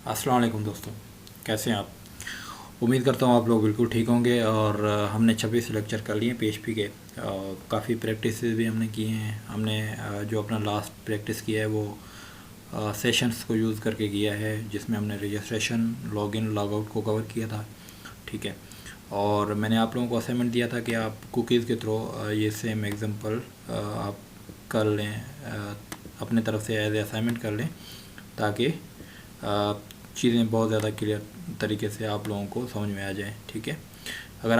अस्सलाम वालेकुम दोस्तों, कैसे हैं आप। उम्मीद करता हूँ आप लोग बिल्कुल ठीक होंगे। और हमने 26 लेक्चर कर लिए पीएचपी के। काफ़ी प्रैक्टिस भी हमने किए हैं। हमने जो अपना लास्ट प्रैक्टिस किया है वो सेशंस को यूज़ करके किया है, जिसमें हमने रजिस्ट्रेशन, लॉगिन, लॉगआउट को कवर किया था। ठीक है। और मैंने आप लोगों को असाइनमेंट दिया था कि आप कुकीज़ के थ्रू ये सेम एग्जांपल आप कर लें, अपने तरफ से एज ए असाइनमेंट कर लें, ताकि चीज़ें बहुत ज़्यादा क्लियर तरीके से आप लोगों को समझ में आ जाए। ठीक है। अगर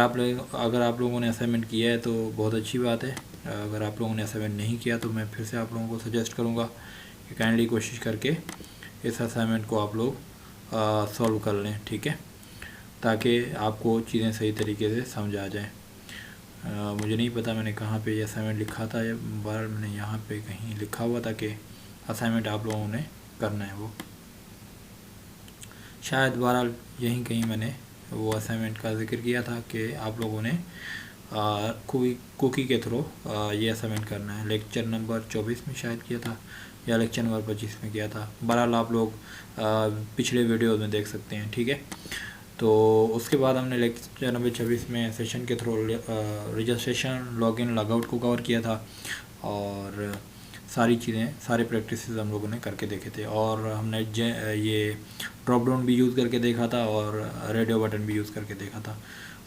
आप लोगों ने असाइनमेंट किया है तो बहुत अच्छी बात है। अगर आप लोगों ने असाइनमेंट नहीं किया तो मैं फिर से आप लोगों को सजेस्ट करूँगा कि काइंडली कोशिश करके इस असाइनमेंट को आप लोग सॉल्व कर लें। ठीक है, ताकि आपको चीज़ें सही तरीके से समझ आ जाए। मुझे नहीं पता मैंने कहाँ पे ये असाइनमेंट लिखा था, या बार मैंने यहाँ पे कहीं लिखा हुआ था कि असाइनमेंट आप लोगों ने करना है। वो शायद बहरहाल यहीं कहीं मैंने वो असाइनमेंट का जिक्र किया था कि आप लोगों ने कुकी के थ्रू ये असाइनमेंट करना है। लेक्चर नंबर 24 में शायद किया था, या लेक्चर नंबर 25 में किया था। बहरहाल आप लोग पिछले वीडियोज़ में देख सकते हैं। ठीक है। तो उसके बाद हमने लेक्चर नंबर 26 में सेशन के थ्रू रजिस्ट्रेशन, लॉगिन, लॉगआउट को कवर किया था। और सारी चीज़ें, सारे प्रैक्टिस हम लोगों ने करके देखे थे। और हमने ये ड्रॉप डाउन भी यूज़ करके देखा था, और रेडियो बटन भी यूज़ करके देखा था,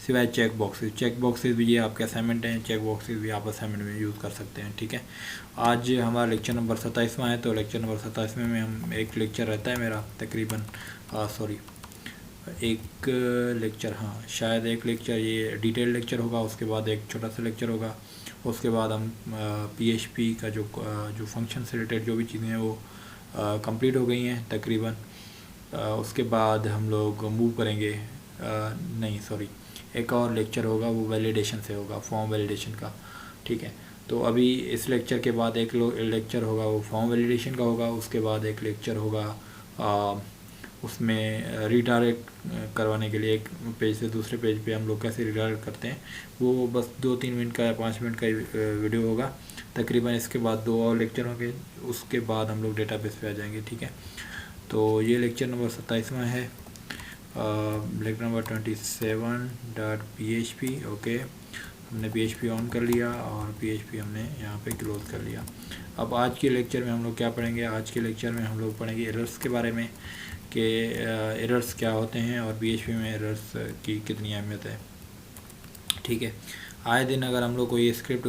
सिवाय चेक बॉक्सेस भी ये आपके असाइनमेंट हैं। चेक बॉक्सेस भी आप असाइनमेंट में यूज़ कर सकते हैं। ठीक है। आज हमारा लेक्चर नंबर 27वां है। तो लेक्चर नंबर 27वें में हम एक लेक्चर रहता है मेरा तकरीबन, सॉरी, एक लेक्चर, हाँ शायद एक लेक्चर ये डिटेल लेक्चर होगा। उसके बाद एक छोटा सा लेक्चर होगा। उसके बाद हम पीएचपी का जो फंक्शन से रिलेटेड जो भी चीज़ें हैं वो कंप्लीट हो गई हैं तकरीबन। उसके बाद हम लोग मूव करेंगे, नहीं सॉरी, एक और लेक्चर होगा, वो वैलिडेशन से होगा, फॉर्म वैलिडेशन का। ठीक है। तो अभी इस लेक्चर के बाद एक लेक्चर होगा वो फॉर्म वैलिडेशन का होगा। उसके बाद एक लेक्चर होगा उसमें रीडायरेक्ट करवाने के लिए, एक पेज से दूसरे पेज पे हम लोग कैसे रीडायरेक्ट करते हैं, वो बस 2-3 मिनट का या 5 मिनट का वीडियो होगा तकरीबन। इसके बाद 2 और लेक्चर होंगे। उसके बाद हम लोग डेटाबेस पे आ जाएंगे। ठीक है। तो ये लेक्चर नंबर 27वां है, लेक्चर नंबर 27.php। ओके, हमने PHP ऑन कर लिया और PHP हमने यहाँ पे क्लोज कर लिया। अब आज के लेक्चर में हम लोग क्या पढ़ेंगे? आज के लेक्चर में हम लोग पढ़ेंगे एरर्स के बारे में, कि एरर्स क्या होते हैं और PHP में एरर्स की कितनी अहमियत है। ठीक है। आए दिन अगर हम लोग कोई स्क्रिप्ट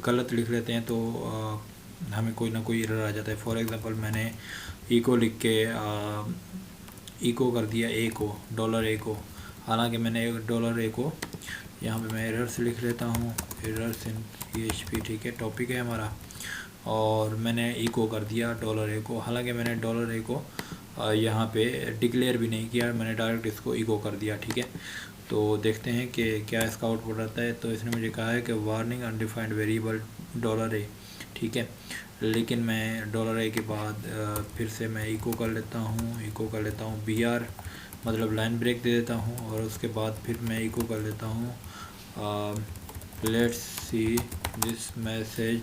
गलत लिख लेते हैं तो हमें कोई ना कोई एरर आ जाता है। फॉर एग्ज़ाम्पल मैंने इको लिख के इको कर दिया ए को, $A को, हालांकि मैंने $A को यहाँ पे मैं एरर्स लिख लेता हूँ, एरर्स इन PHP। ठीक है, टॉपिक है हमारा। और मैंने इको कर दिया $A को, हालांकि मैंने $A को यहाँ पे डिक्लेयर भी नहीं किया, मैंने डायरेक्ट इसको इको कर दिया। ठीक है। तो देखते हैं कि क्या इसका आउटपुट आता है। तो इसने मुझे कहा है कि वार्निंग अनडिफाइंड वेरिएबल $A। ठीक है। लेकिन मैं $A के बाद फिर से मैं इको कर लेता हूँ BR, मतलब लाइन ब्रेक दे देता हूँ। और उसके बाद फिर मैं इको कर लेता हूँ let's see this message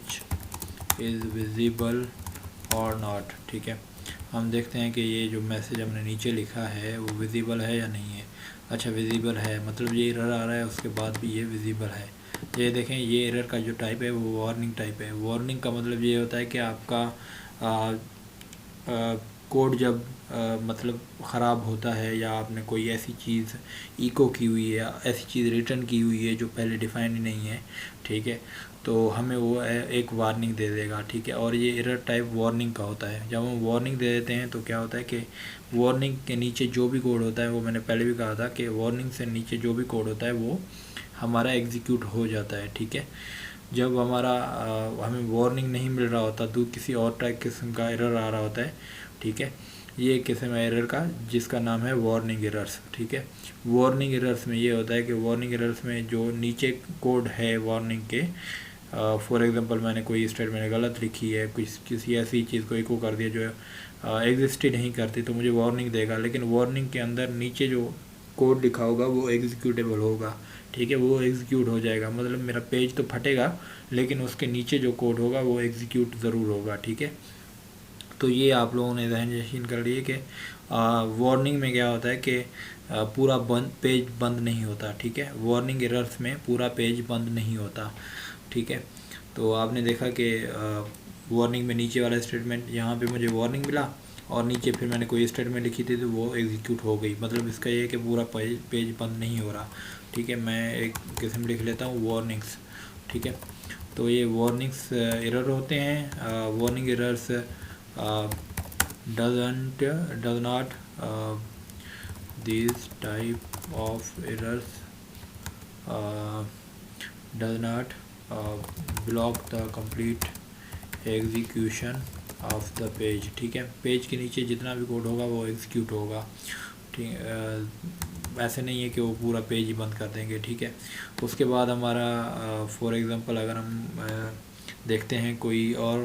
is visible और नॉट। ठीक है। हम देखते हैं कि ये जो मैसेज हमने नीचे लिखा है वो विजिबल है या नहीं है। अच्छा, विजिबल है, मतलब ये एरर आ रहा है, उसके बाद भी ये विजिबल है। ये देखें, ये एरर का जो टाइप है वो वार्निंग टाइप है। वार्निंग का मतलब ये होता है कि आपका कोड जब मतलब ख़राब होता है, या आपने कोई ऐसी चीज़ इको की हुई है, ऐसी चीज़ रिटर्न की हुई है जो पहले डिफ़ाइन ही नहीं है। ठीक है। तो हमें वो एक वार्निंग दे देगा। ठीक है। और ये एरर टाइप वार्निंग का होता है। जब हम वार्निंग दे देते हैं तो क्या होता है कि वार्निंग के नीचे जो भी कोड होता है, वो मैंने पहले भी कहा था कि वार्निंग से नीचे जो भी कोड होता है वो हमारा एग्जीक्यूट हो जाता है। ठीक है। जब हमें वार्निंग नहीं मिल रहा होता तो किसी और टाइप किस्म का एरर आ रहा होता है। ठीक है। ये एक किस्म है एरर का जिसका नाम है वार्निंग एरर्स। ठीक है। वार्निंग एरर्स में ये होता है कि वार्निंग एरर्स में जो नीचे कोड है वार्निंग के, फॉर एग्जांपल मैंने कोई स्टेटमेंट गलत लिखी है, किसी ऐसी चीज़ को इको कर दिया जो एग्जिस्ट ही नहीं करती, तो मुझे वार्निंग देगा। लेकिन वार्निंग के अंदर नीचे जो कोड लिखा होगा वो एग्जीक्यूटेबल होगा। ठीक है, वो एग्जीक्यूट हो जाएगा, मतलब मेरा पेज तो फटेगा लेकिन उसके नीचे जो कोड होगा वो एग्जीक्यूट ज़रूर होगा। ठीक है। तो ये आप लोगों ने ध्यान नशीन कर लिए कि वार्निंग में क्या होता है कि पूरा पेज बंद नहीं होता, ठीक है। वार्निंग एरर्स में पूरा पेज बंद नहीं होता, ठीक है। तो आपने देखा कि वार्निंग में नीचे वाला स्टेटमेंट, यहाँ पे मुझे वार्निंग मिला और नीचे फिर मैंने कोई स्टेटमेंट लिखी थी तो वो एग्जीक्यूट हो गई। मतलब इसका ये है कि पूरा पेज बंद नहीं हो रहा, ठीक है। मैं एक किस्म लिख लेता हूँ वार्निंग्स, ठीक है। तो ये वार्निंग्स एरर होते हैं। Warning errors does not these type of errors does not block the complete execution of the page, ठीक है। पेज के नीचे जितना भी कोड होगा वो एग्जीक्यूट होगा, ठीक। ऐसे नहीं है कि वो पूरा पेज ही बंद कर देंगे, ठीक है। उसके बाद हमारा फॉर एग्ज़ाम्पल अगर हम देखते हैं कोई और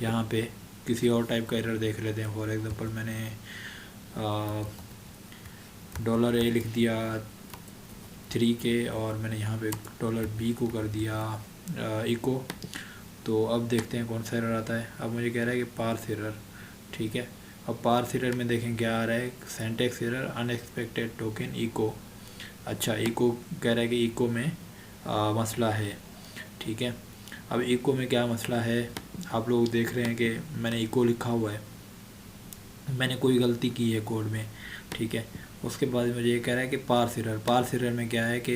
यहाँ पे किसी और टाइप का एरर देख लेते हैं। फॉर एग्ज़ाम्पल मैंने $A लिख दिया 3K और मैंने यहाँ पे $B को कर दिया इको। तो अब देखते हैं कौन सा एरर आता है। अब मुझे कह रहा है कि पार्स एरर, ठीक है। अब पार्स एरर में देखें क्या आ रहा है, syntax error unexpected token eco. अच्छा, इको कह रहा है कि इको में मसला है, ठीक है। अब इको में क्या मसला है, आप लोग देख रहे हैं कि मैंने इको लिखा हुआ है, मैंने कोई गलती की है कोड में, ठीक है। उसके बाद मुझे ये कह रहा है कि पार्स एरर में क्या है कि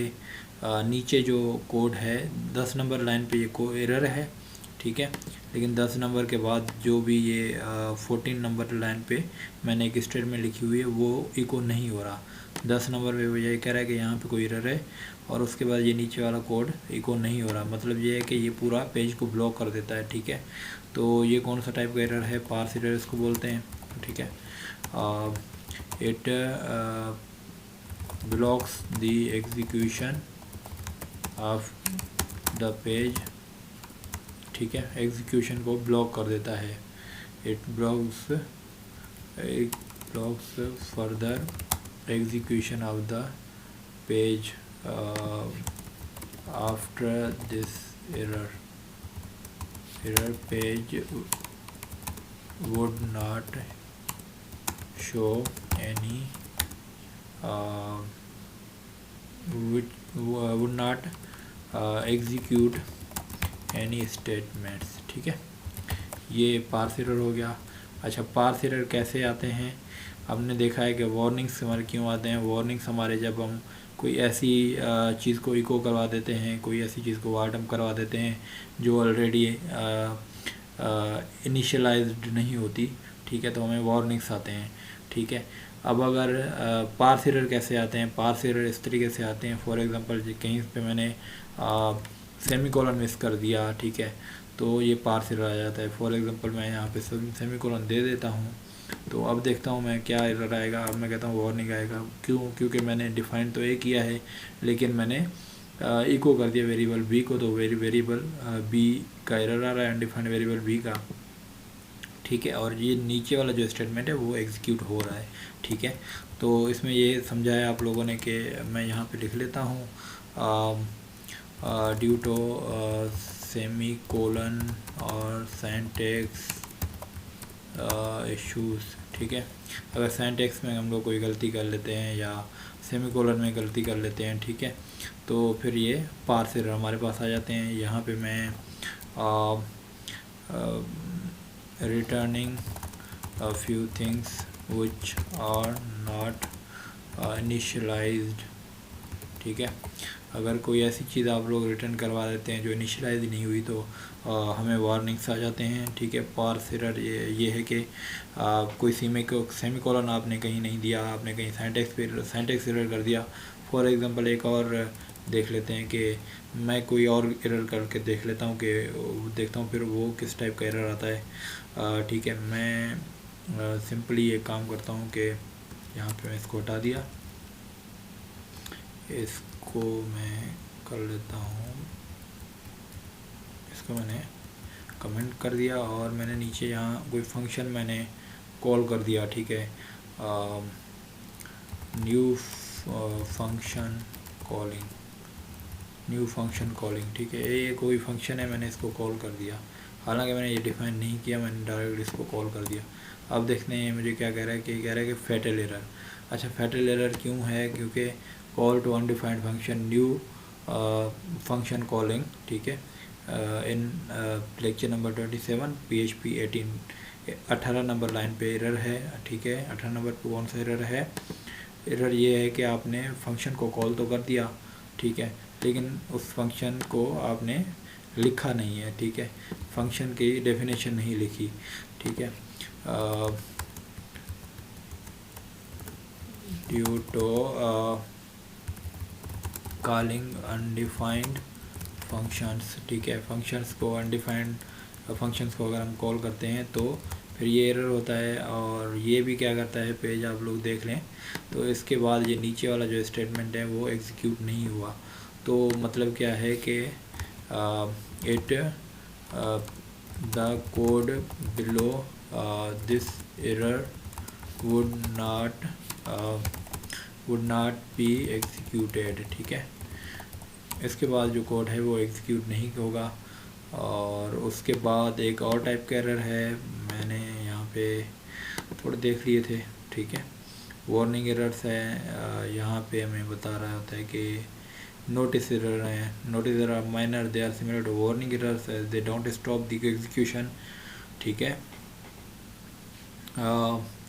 नीचे जो कोड है 10 नंबर लाइन पे ये को एरर है, ठीक है। लेकिन 10 नंबर के बाद जो भी ये 14 नंबर लाइन पे मैंने एक स्टेटमेंट लिखी हुई है वो इको नहीं हो रहा। 10 नंबर पे मुझे ये कह रहा है कि यहाँ पे कोई एरर है और उसके बाद ये नीचे वाला कोड इको नहीं हो रहा। मतलब ये है कि ये पूरा पेज को ब्लॉक कर देता है, ठीक है। तो ये कौन सा टाइप का एरर है, पार्स एरर इसको बोलते हैं, ठीक है। It blocks the execution of the page, ठीक है। एग्जीक्यूशन को ब्लॉक कर देता है। It blocks further execution of the page after this error page would not show any would not execute any statements, ठीक है। ये पार्स एरर हो गया। अच्छा, पार्स एरर कैसे आते हैं, हमने देखा है कि वार्निंग्स हमारे क्यों आते हैं। वार्निंग्स हमारे जब हम कोई ऐसी चीज़ को इको करवा देते हैं, कोई ऐसी चीज़ को वार्डम करवा देते हैं जो ऑलरेडी इनिशियलाइज्ड नहीं होती, ठीक है, तो हमें वार्निंग्स आते हैं, ठीक है। अब अगर पार्स एरर कैसे आते हैं, पार्स एरर इस तरीके से आते हैं। फॉर एग्जांपल कहीं पे मैंने सेमीकोलन मिस कर दिया, ठीक है, तो ये पार्स एरर आ जाता है। फॉर एग्जांपल मैं यहाँ पे सेमीकोलन दे देता हूँ, तो अब देखता हूँ मैं क्या एरर आएगा। अब मैं कहता हूँ वार्निंग आएगा, क्योंकि मैंने डिफाइन तो ए किया है लेकिन मैंने इको कर दिया वेरिएबल बी को, तो वेरिएबल बी का एरर आ रहा है, अनडिफाइंड वेरिएबल बी का, ठीक है। और ये नीचे वाला जो स्टेटमेंट है वो एग्जीक्यूट हो रहा है, ठीक है। तो इसमें ये समझाया आप लोगों ने कि मैं यहाँ पे लिख लेता हूँ ड्यू टू सेमीकोलन और सिंटैक्स इश्यूज़, ठीक है। अगर सिंटैक्स में हम लोग कोई गलती कर लेते हैं या सेमीकोलन में गलती कर लेते हैं, ठीक है, तो फिर ये पार्स एरर हमारे पास आ जाते हैं। यहाँ पे मैं returning a few things which are not initialized, ठीक है। अगर कोई ऐसी चीज़ आप लोग रिटर्न करवा देते हैं जो इनिशियलाइज नहीं हुई तो हमें वार्निंग्स आ जाते हैं, ठीक है। पार्स एरर ये है कि कोई सेमीकोलन आपने कहीं नहीं दिया, आपने कहीं सिंटैक्स एरर कर दिया। फॉर एग्जांपल एक और देख लेते हैं कि मैं कोई और एरर करके देख लेता हूँ कि देखता हूँ फिर वो किस टाइप का एरर आता है, ठीक है। मैं सिंपली एक काम करता हूँ कि यहाँ पे मैं इसको हटा दिया, इसको मैं कर लेता हूँ, इसको मैंने कमेंट कर दिया और मैंने नीचे यहाँ कोई फंक्शन मैंने कॉल कर दिया, ठीक है। न्यू फंक्शन कॉलिंग, ठीक है। ये कोई फंक्शन है, मैंने इसको कॉल कर दिया, हालांकि मैंने ये डिफाइन नहीं किया, मैंने डायरेक्ट इसको कॉल कर दिया। अब देखते हैं मुझे क्या कह रहा है कि कह रहा है कि फैटल एरर। अच्छा, फैटल एरर क्यों है? क्योंकि call to undefined function new function calling, ठीक है, in lecture number 27 PHP 18 number line पे एरर है, ठीक है। 18 नंबर पे कौन सा एरर है? एरर ये है कि आपने फंक्शन को कॉल तो कर दिया, ठीक है, लेकिन उस फंक्शन को आपने लिखा नहीं है, ठीक है, फंक्शन की डेफिनेशन नहीं लिखी, ठीक है। Due to calling undefined functions, ठीक है, फंक्शंस को अनडिफाइंड फंक्शंस को अगर हम कॉल करते हैं तो फिर ये एरर होता है। और ये भी क्या करता है, पेज आप लोग देख लें तो इसके बाद ये नीचे वाला जो स्टेटमेंट है वो एग्जीक्यूट नहीं हुआ। तो मतलब क्या है कि it the code below this error would not be executed, ठीक है। इसके बाद जो कोड है वो एग्जीक्यूट नहीं होगा। और उसके बाद एक और टाइप का एरर है, मैंने यहाँ पे थोड़े देख लिए थे, ठीक है, वार्निंग एरर्स है। यहाँ पे हमें बता रहा होता है कि नोटिस एरर है, notice error minor, they are similar to warning errors, they don't stop the execution, ठीक है।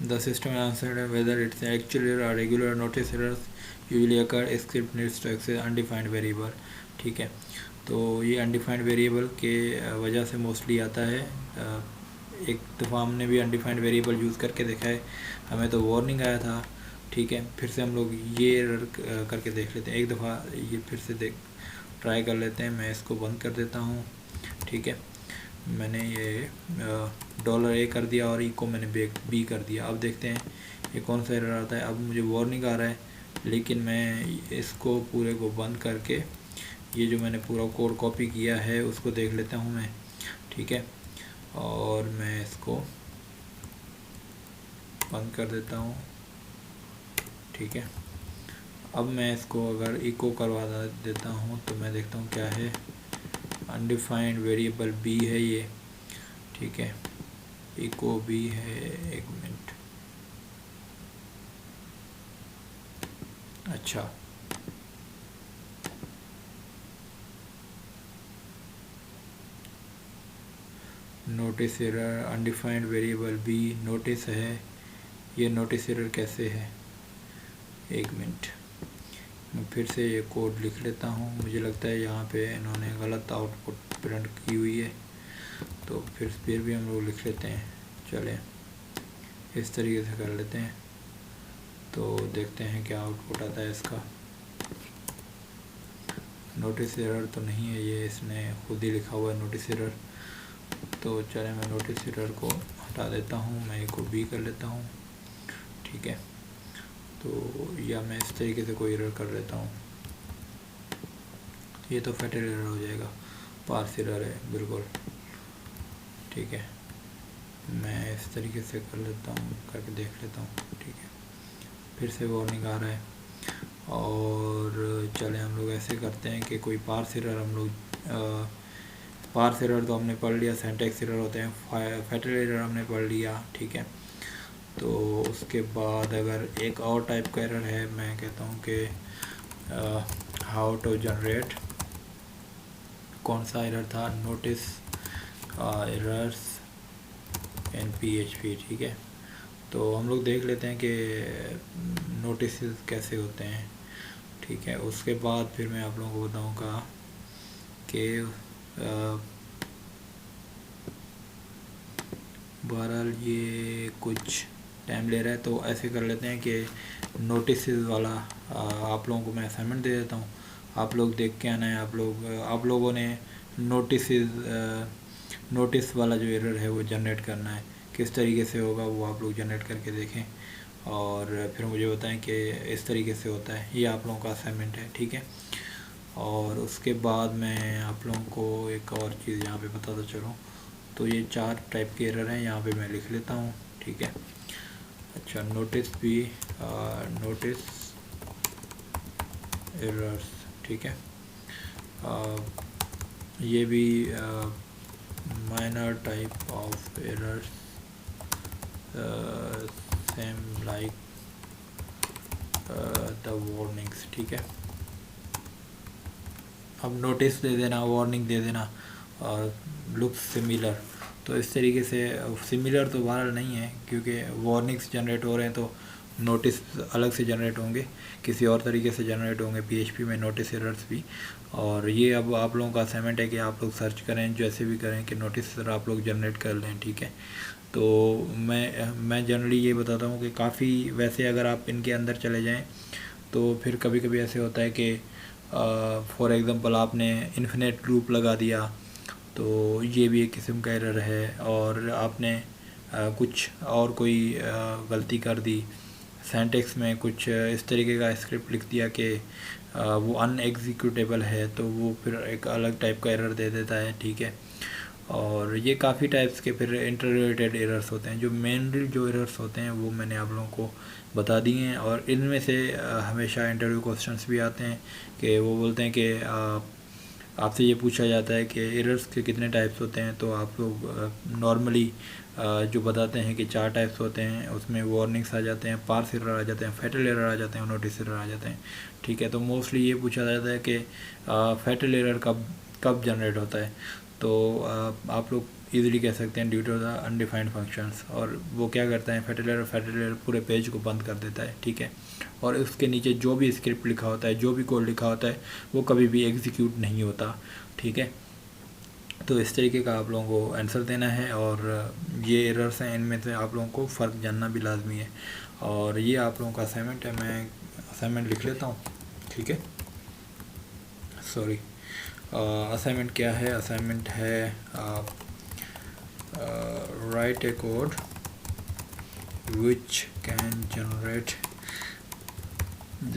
The system answered whether it's actual error or regular notice errors usually occur. Script needs to access undefined variable, ठीक है। तो ये undefined variable के वजह से mostly आता है। एक दफ़ा हमने भी अनडिफाइंड वेरिएबल यूज़ करके देखा है, हमें तो वार्निंग आया था, ठीक है। फिर से हम लोग ये एरर करके देख लेते हैं, एक दफ़ा ये फिर से ट्राई कर लेते हैं। मैं इसको बंद कर देता हूँ, ठीक है। मैंने ये $A कर दिया और ई को मैंने B कर दिया। अब देखते हैं ये कौन सा एरर आता है। अब मुझे वार्निंग आ रहा है, लेकिन मैं इसको पूरे को बंद करके ये जो मैंने पूरा कोड कॉपी किया है उसको देख लेता हूँ मैं, ठीक है। और मैं इसको बंद कर देता हूँ, ठीक है। अब मैं इसको अगर इको करवा देता हूँ तो मैं देखता हूँ क्या है, अनडिफाइंड वेरिएबल B है ये, ठीक है, इको B है। एक मिनट, अच्छा, notice error undefined variable B notice है। ये नोटिस एरर कैसे है? एक मिनट, मैं फिर से ये कोड लिख लेता हूँ। मुझे लगता है यहाँ पे इन्होंने गलत आउटपुट प्रिंट की हुई है, तो फिर भी हम लोग लिख लेते हैं। चलें इस तरीके से कर लेते हैं, तो देखते हैं क्या आउटपुट आता है इसका। नोटिस एरर तो नहीं है ये, इसने खुद ही लिखा हुआ है नोटिस एरर। तो चलें मैं नोटिस एरर को हटा देता हूँ, मैं इसको B कर लेता हूँ, ठीक है। तो या मैं इस तरीके से कोई एरर कर लेता हूँ, ये तो फैटल एरर हो जाएगा, पार्स एरर है बिल्कुल, ठीक है। मैं इस तरीके से कर लेता हूँ, करके देख लेता हूँ, ठीक है। फिर से वार्निंग आ रहा है। और चले हम लोग ऐसे करते हैं कि कोई पार्स एरर हम लोग पार्स एरर तो हमने पढ़ लिया, सिंटैक्स एरर होते हैं, फैटल एरर हमने पढ़ लिया, ठीक है। तो उसके बाद अगर एक और टाइप का एरर है, मैं कहता हूँ कि हाउ टू जनरेट, कौन सा एरर था, नोटिस एरर्स इन PHP, ठीक है। तो हम लोग देख लेते हैं कि नोटिस कैसे होते हैं, ठीक है। उसके बाद फिर मैं आप लोगों को बताऊँगा कि बहरहाल ये कुछ टाइम ले रहा है, तो ऐसे कर लेते हैं कि नोटिस वाला आप लोगों को मैं असाइनमेंट दे देता हूँ, आप लोग देख के आना है। आप लोगों ने नोटिस वाला जो एरर है वो जनरेट करना है, किस तरीके से होगा वो आप लोग जनरेट करके देखें और फिर मुझे बताएं कि इस तरीके से होता है। ये आप लोगों का असाइनमेंट है, ठीक है। और उसके बाद मैं आप लोगों को एक और चीज़ यहाँ पे बताता चलूँ, तो ये 4 टाइप के एरर हैं, यहाँ पे मैं लिख लेता हूँ, ठीक है। अच्छा, नोटिस एरर्स, ठीक है। ये भी minor type of errors same like the warnings, ठीक है। अब नोटिस दे देना, वार्निंग दे देना, और लुक सिमिलर। तो इस तरीके से सिमिलर तो बहरहाल नहीं है, क्योंकि वार्निंग्स जनरेट हो रहे हैं तो नोटिस अलग से जनरेट होंगे, किसी और तरीके से जनरेट होंगे पीएचपी में नोटिस एरर्स भी। और ये अब आप लोगों का असाइनमेंट है कि आप लोग सर्च करें, जैसे भी करें कि नोटिस एरर आप लोग जनरेट कर लें, ठीक है। तो मैं जनरली ये बताता हूँ कि काफ़ी, वैसे अगर आप इनके अंदर चले जाएं तो फिर कभी कभी ऐसे होता है कि फॉर एग्ज़ाम्पल आपने इन्फिनेट लूप लगा दिया, तो ये भी एक किस्म का एरर है। और आपने कुछ और कोई गलती कर दी, सिंटैक्स में कुछ इस तरीके का स्क्रिप्ट लिख दिया कि वो अनएग्जीक्यूटेबल है, तो वो फिर एक अलग टाइप का एरर दे देता है, ठीक है। और ये काफ़ी टाइप्स के फिर इंटर रिलेटेड एरर्स होते हैं। जो मेनली जो एरर्स होते हैं वो मैंने आप लोगों को बता दिए हैं। और इनमें से हमेशा इंटरव्यू क्वेश्चंस भी आते हैं कि वो बोलते हैं कि आपसे ये पूछा जाता है कि एरर्स के कितने टाइप्स होते हैं, तो आप लोग नॉर्मली जो बताते हैं कि 4 टाइप्स होते हैं। उसमें वार्निंग्स आ जाते हैं, पार्स एरर आ जाते हैं, फैटल एरर आ जाते हैं, नोटिस एरर आ जाते हैं, ठीक है। तो मोस्टली ये पूछा जाता है कि फैटल एरर कब जनरेट होता है। तो आप लोग इजीली कह सकते हैं due to the undefined functions. और वो क्या करता है, फैटल एरर पूरे पेज को बंद कर देता है, ठीक है। और उसके नीचे जो भी स्क्रिप्ट लिखा होता है, जो भी कोड लिखा होता है, वो कभी भी एग्जीक्यूट नहीं होता, ठीक है। तो इस तरीके का आप लोगों को आंसर देना है। और ये एरर्स हैं, इनमें से आप लोगों को फ़र्क जानना भी लाजमी है। और ये आप लोगों का असाइनमेंट है, मैं असाइनमेंट लिख लेता हूँ, ठीक है। सॉरी, असाइनमेंट क्या है? असाइनमेंट है right A code which can generate the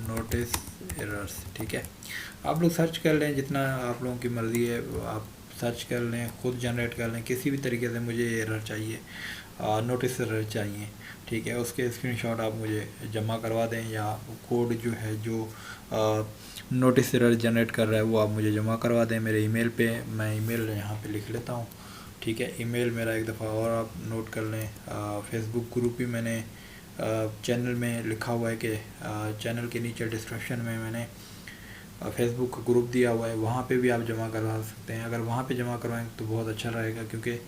notice errors, ठीक है। आप लोग सर्च कर लें, जितना आप लोगों की मर्ज़ी है आप सर्च कर लें, खुद जनरेट कर लें, किसी भी तरीके से मुझे एरर चाहिए, नोटिस एरर चाहिए, ठीक है। उसके स्क्रीनशॉट आप मुझे जमा करवा दें, या कोड जो है जो नोटिस एरर जनरेट कर रहा है वो आप मुझे जमा करवा दें मेरे ईमेल पे। मैं ईमेल यहाँ पे लिख लेता हूँ, ठीक है। ईमेल मेरा एक दफ़ा और आप नोट कर लें। फेसबुक ग्रुप भी मैंने चैनल में लिखा हुआ है कि चैनल के नीचे डिस्क्रिप्शन में मैंने फेसबुक का ग्रुप दिया हुआ है, वहाँ पे भी आप जमा करवा सकते हैं। अगर वहाँ पे जमा करवाएं तो बहुत अच्छा रहेगा, क्योंकि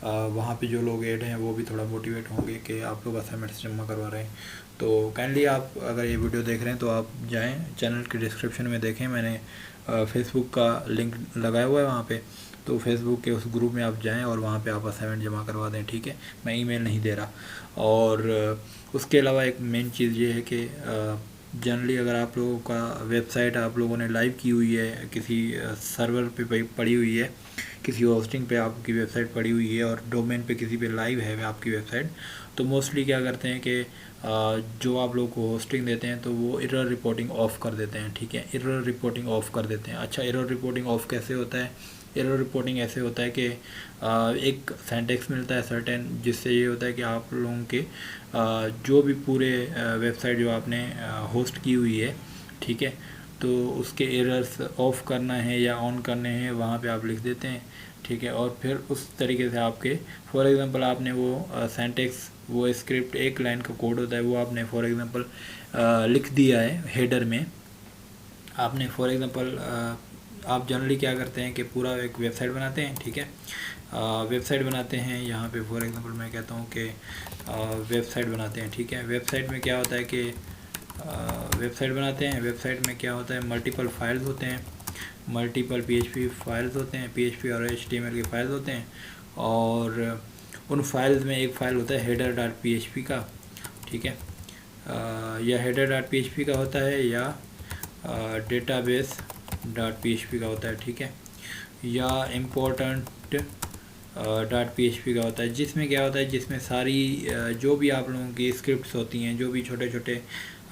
वहाँ पे जो लोग ऐड हैं वो भी थोड़ा मोटिवेट होंगे कि आप लोग असाइनमेंट्स जमा करवा रहे हैं। तो काइंडली आप अगर ये वीडियो देख रहे हैं तो आप जाएँ चैनल के डिस्क्रिप्शन में, देखें मैंने फेसबुक का लिंक लगाया हुआ है वहाँ पे। तो फेसबुक के उस ग्रुप में आप जाएं और वहाँ पे आप असाइनमेंट जमा करवा दें, ठीक है। मैं ईमेल नहीं दे रहा। और उसके अलावा एक मेन चीज़ ये है कि जनरली अगर आप लोगों का वेबसाइट आप लोगों ने लाइव की हुई है, किसी सर्वर पे पड़ी हुई है, किसी होस्टिंग पे आपकी वेबसाइट पड़ी हुई है, और डोमेन पे किसी पे लाइव है आपकी वेबसाइट, तो मोस्टली क्या करते हैं कि जो आप लोग को होस्टिंग देते हैं तो वो एरर रिपोर्टिंग ऑफ़ कर देते हैं, ठीक है। एरर रिपोर्टिंग ऑफ़ कर देते हैं। अच्छा, एरर रिपोर्टिंग ऑफ़ कैसे होता है? एरर रिपोर्टिंग ऐसे होता है कि एक सिंटैक्स मिलता है सर्टेन, जिससे ये होता है कि आप लोगों के जो भी पूरे वेबसाइट जो आपने होस्ट की हुई है, ठीक है, तो उसके एरर्स ऑफ़ करना है या ऑन करने हैं, वहाँ पे आप लिख देते हैं, ठीक है। और फिर उस तरीके से आपके, फॉर एग्ज़ाम्पल आपने वो सिंटैक्स, वो स्क्रिप्ट एक लाइन का कोड होता है, वो आपने फॉर एग्ज़ाम्पल लिख दिया है हेडर में। आपने फॉर एग्ज़ाम्पल आप जनरली क्या करते हैं कि पूरा एक वेबसाइट बनाते हैं, ठीक है। वेबसाइट बनाते हैं, यहाँ पे फॉर एग्ज़ाम्पल मैं कहता हूँ कि वेबसाइट बनाते हैं, ठीक है। वेबसाइट में क्या होता है कि वेबसाइट बनाते हैं, वेबसाइट में क्या होता है, मल्टीपल फाइल्स होते हैं, मल्टीपल पीएचपी फाइल्स होते हैं, पीएचपी और एचटीएमएल के फाइल्स होते हैं। और उन फाइल्स में एक फ़ाइल होता है header.php का, ठीक है, या header.php का होता है, या database.php का होता है, ठीक है, या important.php का होता है। जिसमें क्या होता है, जिसमें सारी जो भी आप लोगों की स्क्रिप्ट्स होती हैं, जो भी छोटे छोटे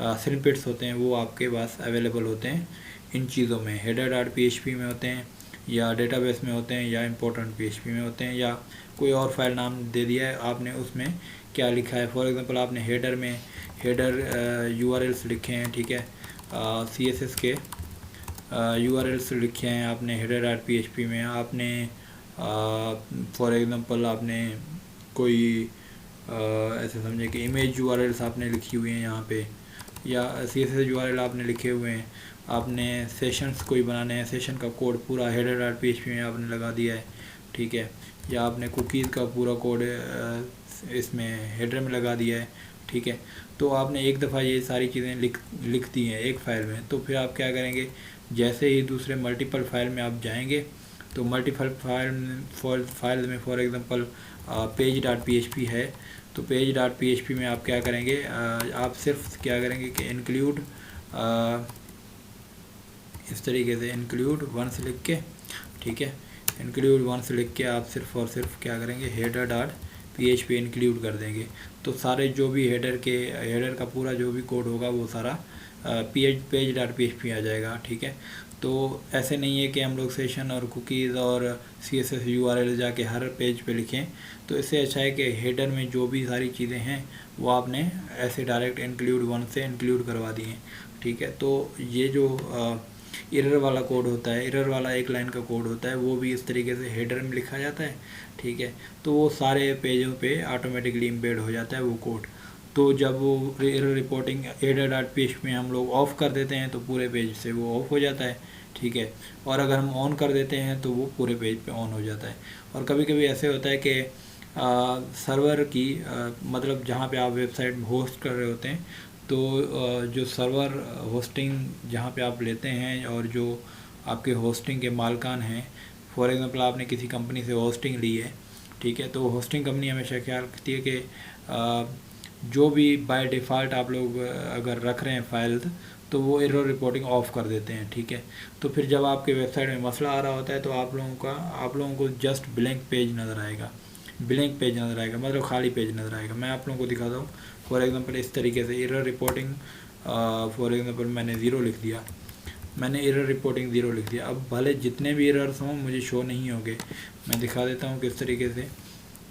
स्निपेट्स होते हैं, वो आपके पास अवेलेबल होते हैं इन चीज़ों में। header.php में होते हैं, या डेटाबेस में होते हैं, या important.php में होते हैं, या कोई और फाइल नाम दे दिया है आपने, उसमें क्या लिखा है। फॉर एग्ज़ाम्पल आपने हेडर में URLs लिखे हैं, ठीक है, CSS के URLs लिखे हैं आपने header.php में। आपने फॉर एग्जांपल आपने कोई ऐसे समझे कि इमेज यूआरएल्स आपने लिखी हुई हैं यहाँ पे, या CSS यूआरएल आपने लिखे हुए हैं, आपने सेशंस कोई बनाने हैं, सेशन का कोड पूरा header.php में आपने लगा दिया है, ठीक है, या आपने कुकीज़ का पूरा कोड इसमें हेडर में लगा दिया है, ठीक है। तो आपने एक दफ़ा ये सारी चीज़ें लिख दी हैं एक फ़ाइल में, तो फिर आप क्या करेंगे, जैसे ही दूसरे मल्टीपल फाइल में आप जाएंगे, तो मल्टीपल फाइल में फॉर एग्जांपल page.php है, तो page.php में आप क्या करेंगे, आप सिर्फ क्या करेंगे कि इंक्लूड इस तरीके से इंक्लूड वंस लिख के, ठीक है, इंक्लूड वंस लिख के आप सिर्फ और सिर्फ क्या करेंगे, header.php इंक्लूड कर देंगे। तो सारे जो भी हेडर का पूरा जो भी कोड होगा वो सारा page.php आ जाएगा, ठीक है। तो ऐसे नहीं है कि हम लोग सेशन और कुकीज़ और CSS URL जाके हर पेज पे लिखें, तो इससे अच्छा है कि हेडर में जो भी सारी चीज़ें हैं वो आपने ऐसे डायरेक्ट इंक्लूड वन से इंक्लूड करवा दी हैं, ठीक है। तो ये जो एरर वाला कोड होता है, एरर वाला एक लाइन का कोड होता है, वो भी इस तरीके से हेडर में लिखा जाता है, ठीक है। तो वो सारे पेजों पे ऑटोमेटिकली एम्बेड हो जाता है वो कोड। तो जब वो एरर रिपोर्टिंग header.php में हम लोग ऑफ़ कर देते हैं तो पूरे पेज से वो ऑफ़ हो जाता है, ठीक है। और अगर हम ऑन कर देते हैं तो वो पूरे पेज पे ऑन हो जाता है। और कभी कभी ऐसे होता है कि सर्वर की मतलब जहाँ पे आप वेबसाइट होस्ट कर रहे होते हैं, तो जो सर्वर होस्टिंग जहाँ पे आप लेते हैं और जो आपके होस्टिंग के मालकान हैं, फॉर एग्जांपल आपने किसी कंपनी से होस्टिंग ली है, ठीक है, तो होस्टिंग कंपनी हमेशा ख्याल रखती है कि जो भी बाय डिफ़ॉल्ट आप लोग अगर रख रहे हैं फाइल्स, तो वो एरर रिपोर्टिंग ऑफ़ कर देते हैं, ठीक है। तो फिर जब आपके वेबसाइट में मसला आ रहा होता है तो आप लोगों को जस्ट ब्लैंक पेज नज़र आएगा, मतलब खाली पेज नज़र आएगा। मैं आप लोगों को दिखाता हूँ। फॉर एग्जांपल इस तरीके से एरर रिपोर्टिंग, फॉर एग्जांपल मैंने एरर रिपोर्टिंग 0 लिख दिया। अब भले जितने भी एरर्स हों मुझे शो नहीं होंगे, मैं दिखा देता हूँ किस तरीके से।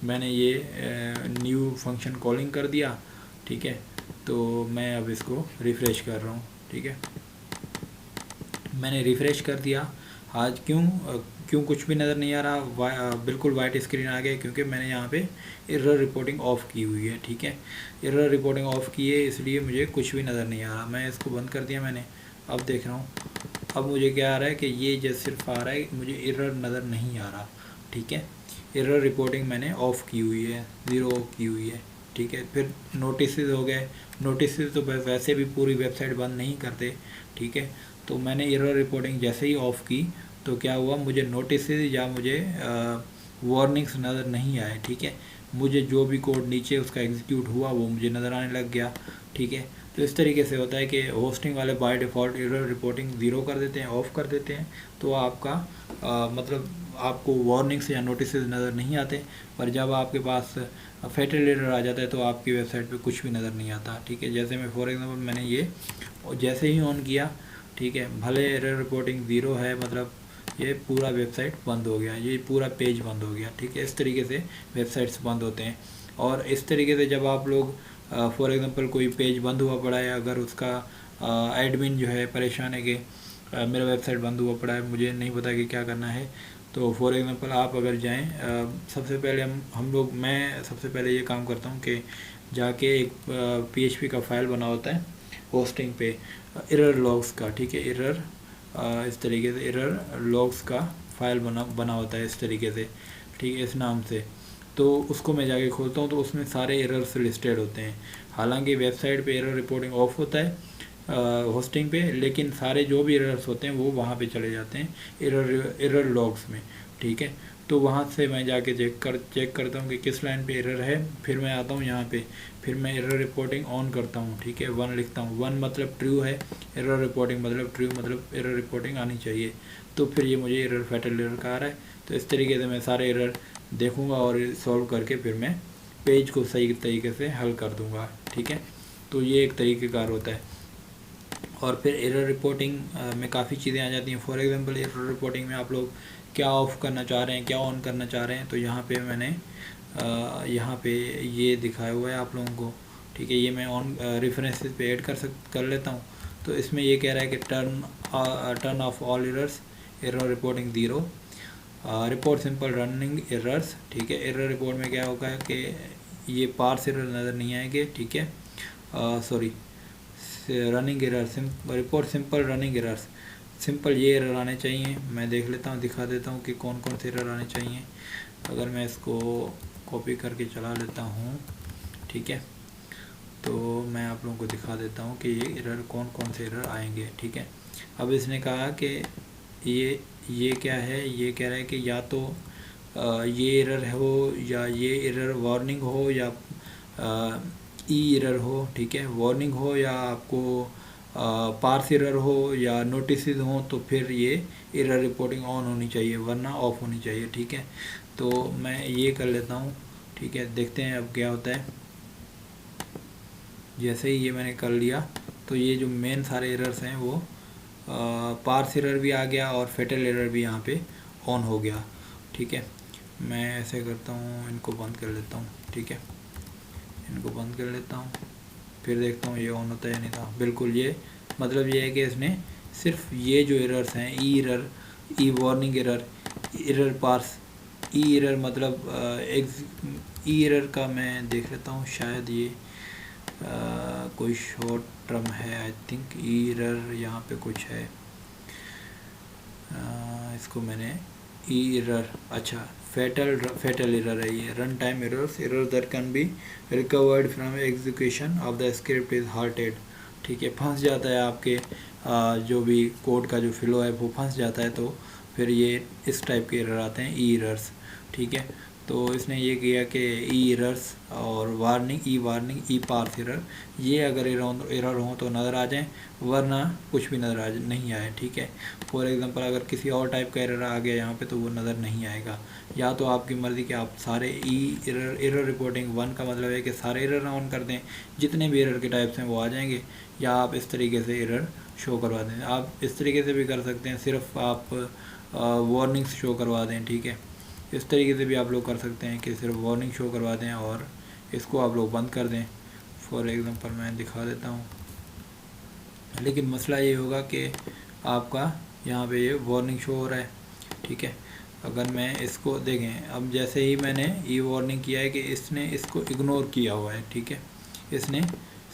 मैंने ये न्यू फंक्शन कॉलिंग कर दिया, ठीक है। तो मैं अब इसको रिफ़्रेश कर रहा हूँ, ठीक है, मैंने रिफ़्रेश कर दिया। आज क्यों कुछ भी नज़र नहीं आ रहा, बिल्कुल वाइट स्क्रीन आ गया, क्योंकि मैंने यहाँ पे एरर रिपोर्टिंग ऑफ़ की हुई है, ठीक है। एरर रिपोर्टिंग ऑफ़ की है इसलिए मुझे कुछ भी नज़र नहीं आ रहा। मैं इसको बंद कर दिया मैंने, अब देख रहा हूँ। अब मुझे क्या आ रहा है कि ये जैसे सिर्फ आ रहा है, मुझे एरर नज़र नहीं आ रहा, ठीक है। एरर रिपोर्टिंग मैंने ऑफ़ की हुई है, 0 की हुई है, ठीक है। फिर नोटिस हो गए, नोटिस तो वैसे भी पूरी वेबसाइट बंद नहीं करते, ठीक है। तो मैंने एरर रिपोर्टिंग जैसे ही ऑफ़ की तो क्या हुआ, मुझे नोटिस या मुझे वार्निंग्स नज़र नहीं आए, ठीक है। मुझे जो भी कोड नीचे उसका एग्जीक्यूट हुआ वो मुझे नज़र आने लग गया, ठीक है। तो इस तरीके से होता है कि होस्टिंग वाले बाय डिफ़ॉल्ट एरर रिपोर्टिंग 0 कर देते हैं, ऑफ़ कर देते हैं, तो आपका मतलब आपको वार्निंग्स या नोटिस नज़र नहीं आते। पर जब आपके पास फैटल एरर आ जाता है तो आपकी वेबसाइट पे कुछ भी नज़र नहीं आता, ठीक है। जैसे मैं फॉर एग्जांपल मैंने ये जैसे ही ऑन किया, ठीक है, भले एरर रिपोर्टिंग 0 है, मतलब ये पूरा वेबसाइट बंद हो गया, ये पूरा पेज बंद हो गया, ठीक है। इस तरीके से वेबसाइट्स बंद होते हैं। और इस तरीके से जब आप लोग फॉर एग्जांपल कोई पेज बंद हुआ पड़ा है, अगर उसका एडमिन जो है परेशान है कि मेरा वेबसाइट बंद हुआ पड़ा है, मुझे नहीं पता कि क्या करना है, तो फॉर एग्जांपल आप अगर जाएं, सबसे पहले मैं सबसे पहले ये काम करता हूँ कि जाके एक PHP का फाइल बना होता है होस्टिंग पे एरर लॉग्स का, ठीक है, इस तरीके से एरर लॉग्स का फाइल बना होता है इस तरीके से, ठीक है, इस नाम से। तो उसको मैं जाके खोलता हूँ तो उसमें सारे एरर्स लिस्टेड होते हैं। हालांकि वेबसाइट पे एरर रिपोर्टिंग ऑफ होता है होस्टिंग पे, लेकिन सारे जो भी एरर्स होते हैं वो वहाँ पे चले जाते हैं एरर लॉग्स में, ठीक है। तो वहाँ से मैं जाके चेक करता हूँ कि किस लाइन पे एरर है, फिर मैं आता हूँ यहाँ पे, फिर मैं एरर रिपोर्टिंग ऑन करता हूँ, ठीक है, 1 लिखता हूँ, 1 मतलब ट्रू है, एरर रिपोर्टिंग मतलब ट्रू, मतलब एरर रिपोर्टिंग आनी चाहिए। तो फिर ये मुझे एरर फैटल एरर का आ रहा है, तो इस तरीके से मैं सारे एरर देखूँगा और सॉल्व करके फिर मैं पेज को सही तरीके से हल कर दूँगा, ठीक है। तो ये एक तरीक़ेकार होता है। और फिर एरर रिपोर्टिंग में काफ़ी चीज़ें आ जाती हैं। फॉर एग्जांपल एरर रिपोर्टिंग में आप लोग क्या ऑफ़ करना चाह रहे हैं, क्या ऑन करना चाह रहे हैं, तो यहाँ पे मैंने यहाँ पे ये दिखाया हुआ है आप लोगों को, ठीक है। ये मैं ऑन रेफरेंसेस पे ऐड कर लेता हूँ। तो इसमें ये कह रहा है कि turn off all errors, error reporting 0, report simple running errors, ठीक है। एरर रिपोर्ट में क्या होगा कि ये पार्स एरर नज़र नहीं आएंगे, ठीक है। Sorry, running error, report simple running errors, simple ये एरर आने चाहिए। मैं देख लेता हूँ, दिखा देता हूँ कि कौन कौन से एरर आने चाहिए। अगर मैं इसको कॉपी करके चला लेता हूँ, ठीक है, तो मैं आप लोगों को दिखा देता हूँ कि ये एरर कौन कौन से एरर आएंगे, ठीक है। अब इसने कहा कि ये क्या है, ये कह रहा है कि या तो ये एरर हो, या ये एरर वार्निंग हो, या ई एरर हो, ठीक है। वार्निंग हो या आपको पार्स एरर हो या नोटिस हो, तो फिर ये एरर रिपोर्टिंग ऑन होनी चाहिए, वरना ऑफ होनी चाहिए, ठीक है। तो मैं ये कर लेता हूँ, ठीक है। देखते हैं अब क्या होता है। जैसे ही ये मैंने कर लिया तो ये जो मेन सारे एरर्स हैं वो पार्स एरर भी आ गया और फेटल एरर भी यहाँ पे ऑन हो गया, ठीक है। मैं ऐसे करता हूँ, इनको बंद कर लेता हूँ, ठीक है। इनको बंद कर लेता हूँ, फिर देखता हूँ ये ऑन होता है या नहीं था। बिल्कुल, ये मतलब ये है कि इसने सिर्फ ये जो एरर्स हैं, ई error, E warning error, error parse, ई एरर मतलब ई एरर का मैं देख लेता हूँ, शायद ये कोई शॉर्ट टर्म है, आई थिंक ई एरर यहाँ पे कुछ है। इसको मैंने ई एरर, अच्छा फेटल एरर है ये, run time errors, error that can be recovered from execution of the script is halted, ठीक है। फंस जाता है आपके जो भी कोड का जो फ्लो है वो फंस जाता है, तो फिर ये इस टाइप के एरर आते हैं, ई एरर्स, ठीक है। तो इसने ये किया कि ई एरर्स और वार्निंग, ई पार्स एरर, ये अगर एरर हो तो नज़र आ जाएं, वरना कुछ भी नज़र नहीं आए, ठीक है। फॉर एग्जांपल अगर किसी और टाइप का एरर आ गया यहाँ पे तो वो नज़र नहीं आएगा। या तो आपकी मर्ज़ी कि आप सारे ई एरर रिपोर्टिंग 1 का मतलब है कि सारे एरर ऑन कर दें, जितने भी एरर के टाइप्स हैं वो आ जाएंगे, या आप इस तरीके से एरर शो करवा दें। आप इस तरीके से भी कर सकते हैं, सिर्फ आप वार्निंग्स शो करवा दें, ठीक है। इस तरीके से भी आप लोग कर सकते हैं कि सिर्फ वार्निंग शो करवा दें और इसको आप लोग बंद कर दें। फॉर एग्जांपल मैं दिखा देता हूँ, लेकिन मसला ये होगा कि आपका यहाँ पे ये वार्निंग शो हो रहा है, ठीक है। अगर मैं इसको देखें, अब जैसे ही मैंने ये वार्निंग किया है कि इसने इसको इग्नोर किया हुआ है, ठीक है। इसने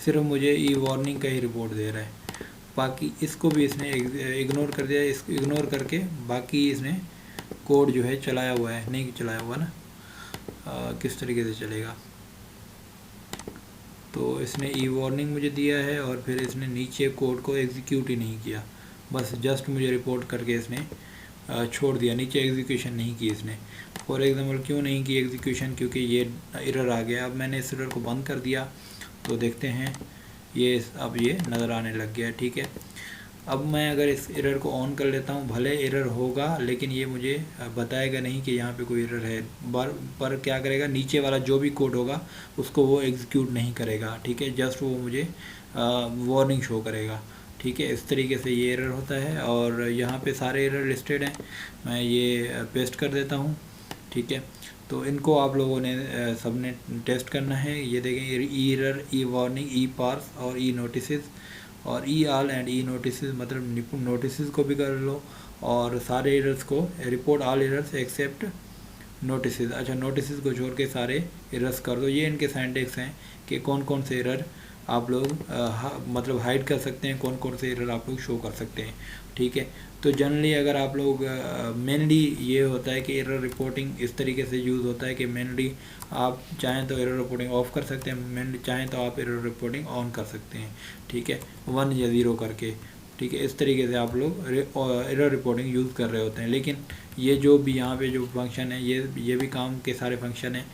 सिर्फ मुझे ई वार्निंग का ही रिपोर्ट दे रहा है, बाकी इसको भी इसने इग्नोर कर दिया। इसको इग्नोर करके बाकी इसने कोड जो है चलाया हुआ है, नहीं चलाया हुआ ना, किस तरीके से चलेगा। तो इसने ई वार्निंग मुझे दिया है और फिर इसने नीचे कोड को एग्जीक्यूट ही नहीं किया, बस जस्ट मुझे रिपोर्ट करके इसने छोड़ दिया, नीचे एग्जीक्यूशन नहीं की इसने। फॉर एग्जांपल क्यों नहीं की एग्जीक्यूशन, क्योंकि ये एरर आ गया। अब मैंने इस एरर को बंद कर दिया तो देखते हैं ये अब ये नज़र आने लग गया, ठीक है। अब मैं अगर इस एरर को ऑन कर लेता हूँ, भले एरर होगा लेकिन ये मुझे बताएगा नहीं कि यहाँ पे कोई एरर है, पर क्या करेगा, नीचे वाला जो भी कोड होगा उसको वो एग्जीक्यूट नहीं करेगा, ठीक है। जस्ट वो मुझे वार्निंग शो करेगा, ठीक है। इस तरीके से ये एरर होता है और यहाँ पे सारे एरर लिस्टेड हैं। मैं ये पेस्ट कर देता हूँ, ठीक है। तो इनको आप लोगों ने सबने टेस्ट करना है। ये देखें, E error, E warning, E parse और ई नोटिसेस, और E all and E notices, मतलब नोटिसेस को भी कर लो और सारे एरर्स को report all errors except notices, अच्छा नोटिसेस को छोड़ के सारे एरर्स कर दो। ये इनके सिंटैक्स हैं कि कौन कौन से एरर आप लोग मतलब हाइड कर सकते हैं, कौन कौन से एरर आप लोग शो कर सकते हैं, ठीक है। तो जनरली अगर आप लोग मेनली ये होता है कि एरर रिपोर्टिंग इस तरीके से यूज़ होता है कि मेनली आप चाहें तो एरर रिपोर्टिंग ऑफ कर सकते हैं, मेनली चाहें तो आप एरर रिपोर्टिंग ऑन कर सकते हैं, ठीक है, 1 या 0 करके, ठीक है। इस तरीके से आप लोग एरर रिपोर्टिंग यूज़ कर रहे होते हैं। लेकिन ये जो भी यहाँ पे जो फंक्शन है, ये भी काम के सारे फंक्शन हैं,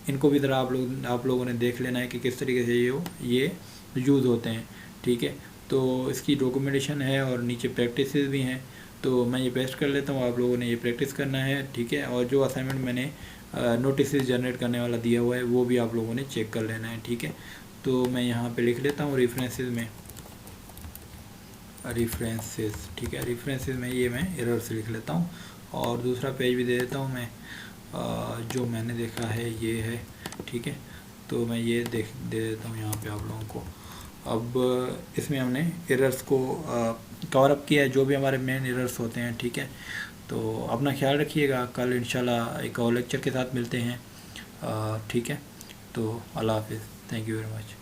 इनको भी ज़रा आप लोगों ने देख लेना है कि किस तरीके से ये यूज़ होते हैं, ठीक है। तो इसकी डॉक्यूमेंटेशन है और नीचे प्रैक्टिस भी हैं, तो मैं ये पेस्ट कर लेता हूँ, आप लोगों ने ये प्रैक्टिस करना है, ठीक है। और जो असाइनमेंट मैंने नोटिस जनरेट करने वाला दिया हुआ है वो भी आप लोगों ने चेक कर लेना है, ठीक है। तो मैं यहाँ पे लिख लेता हूँ रेफरेंसेस में, रेफरेंसेस, ठीक है। रेफरेंसेस में ये मैं एरर से लिख लेता हूँ और दूसरा पेज भी दे देता हूँ मैं, जो मैंने देखा है ये है, ठीक है। तो मैं ये दे देता हूँ यहाँ पे आप लोगों को। अब इसमें हमने एरर्स को कवर अप किया है, जो भी हमारे मेन एरर्स होते हैं, ठीक है। तो अपना ख्याल रखिएगा, कल इंशाल्लाह एक और लेक्चर के साथ मिलते हैं। ठीक है, तो अल्लाह हाफिज़, थैंक यू वेरी मच।